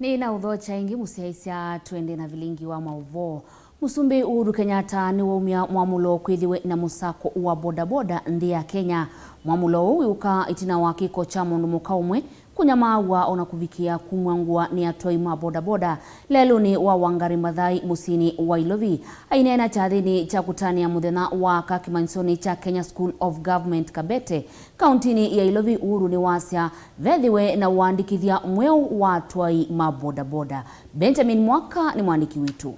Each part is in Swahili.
Ni na udhocha ingi musiaisia twende na vilingi wa mauvo. Musumbi Uhuru Kenyatta niwaumya mwamulo kwithiwe na Musako wa Bodaboda ndia Kenya. Mwamulo wiuka itina wa kiko cha mundumuka umwe kunyamaaw'a ona kuvikiia ngua ni atwai Bodaboda leluni wa Wangari Mathai musyini wa Ilovi. Ainena chathini cha kutania muthenya wa kakimansoni cha Kenya School of Government Kabete kauntini ya Ilovi. Uhuru ni wasya vethiwe na uandikithia mweu wa atwai Bodaboda. Benjamin Mwaka ni mwandiki witu.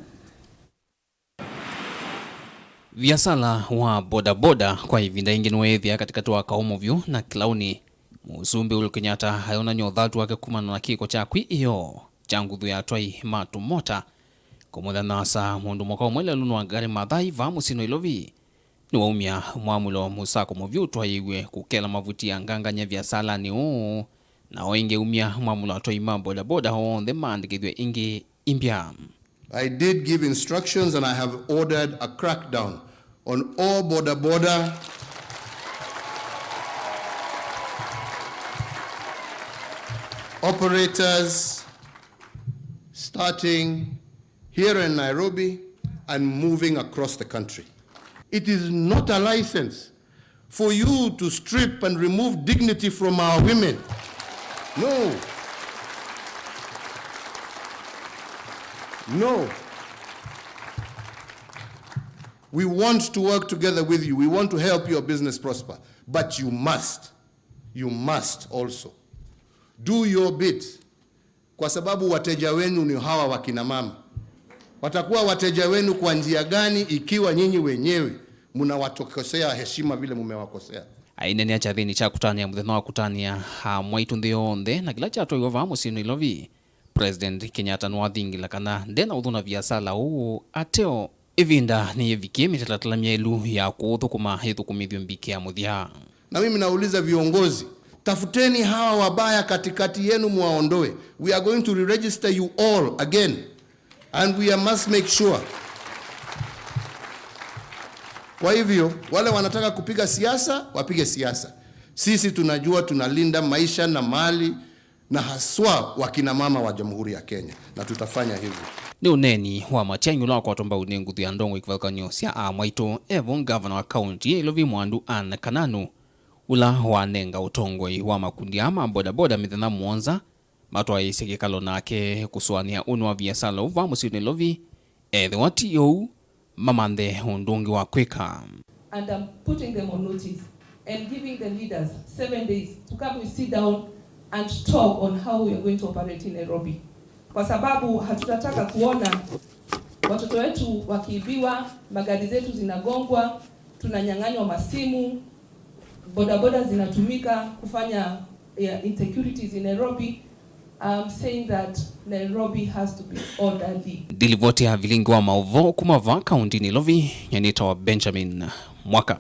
Viasala wa Bodaboda kwa ivinda ingi nwethia katika wa Muvyu na Kilauni. Musumbi Uhuru Kenyatta hayona nyothatu wake kumana na kiko cha kwithiwe cha nguthu ya atwai matumota kumuthanasa mundumuka umwe leluni wa Wangari Mathai va musyini Ilovi. Niwaumya mwamulo Musako Muvyu twaiwe kukela mavuti ya nganganya viasala ni na oinge umya mwamulo atwai Bodaboda honthe maandikithwe ingi imbya. I did give instructions and I have ordered a crackdown on all Bodaboda operators starting here in Nairobi and moving across the country. It is not a license for you to strip and remove dignity from our women. No. No. We want to work together with you. We want to help your business prosper. But you must also do your bit. Kwa sababu wateja wenu ni hawa wakina mama. Watakuwa wateja wenu kwa njia gani ikiwa nyinyi wenyewe mnawatokosea heshima vile mumewakosea? Ainene ya chathini cha kutania muthenya wa kutania mwaitu nthi yonthe na kila cha atwai va musyini Ilovi. President Kenyatta nwathingila kana ndena uthuna viasala ateo ivinda ni yevikie mitalatala mielu ya kuthukuma ithukumithio mbiki ya muthia. Na mimi nauliza viongozi, tafuteni hawa wabaya katikati yenu muwaondoe. We are going to re-register you all again and we must make sure. Kwa hivyo wale wanataka kupiga siasa wapige siasa. Sisi tunajua tunalinda maisha na mali na haswa wakina mama wa Jamhuri ya Kenya na tutafanya hivyo. Ni uneni wa machenyu la kwa tomba unenguthu ya ndongo ikivalkanyo sia mwaito Evon governor wa county ya Ilovi Mwandu Anne Kananu ula wanenga utongoi wa makundi ama bodaboda mithenya muonza matwai sikikalo nake kuswania unu wa viasala uva musyini Ilovi ethiwati you mamanthe undungi wa kwika. And I'm putting them on notice and giving the leaders 7 days to come and sit down and talk on how we are going to operate in Nairobi. Kwa sababu hatutataka kuona watoto wetu wakiibiwa, magari zetu zinagongwa, tunanyang'anywa masimu, bodaboda zinatumika kufanya insecurities in Nairobi. I'm saying that Nairobi has to be orderly. Dilivoti ya vilingi wa mauvo kumava kaunti ni Ilovi, nyanita wa Benjamin Mwaka.